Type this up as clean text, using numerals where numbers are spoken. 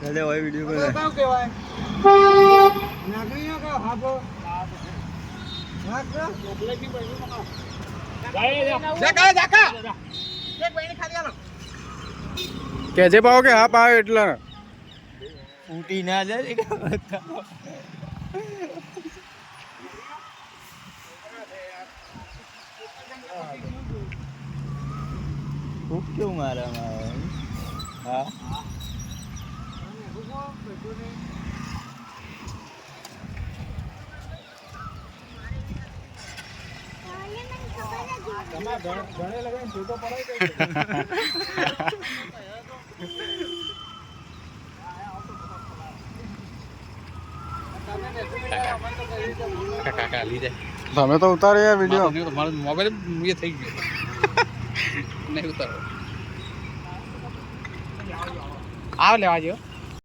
અરે ભાઈ વિડિયો કરે કામ કહેવાય નાગરીઓ કા હાબો નાગરો ચોકલેટ ની બની મકા જાકા જાકા એક બહેની ખાલી આલો કેજે પાવ કે હા પાવ એટલા ફૂટી ના જાય ખૂબ ક્यों મારા હા ઘણે લગાવીને છૂટો પડાય કાકા લીધે તમે તો ઉતારે યાર વિડિયો મારો મોબાઈલ એ થઈ ગયો નહીં ઉતારો આવ લેવા જો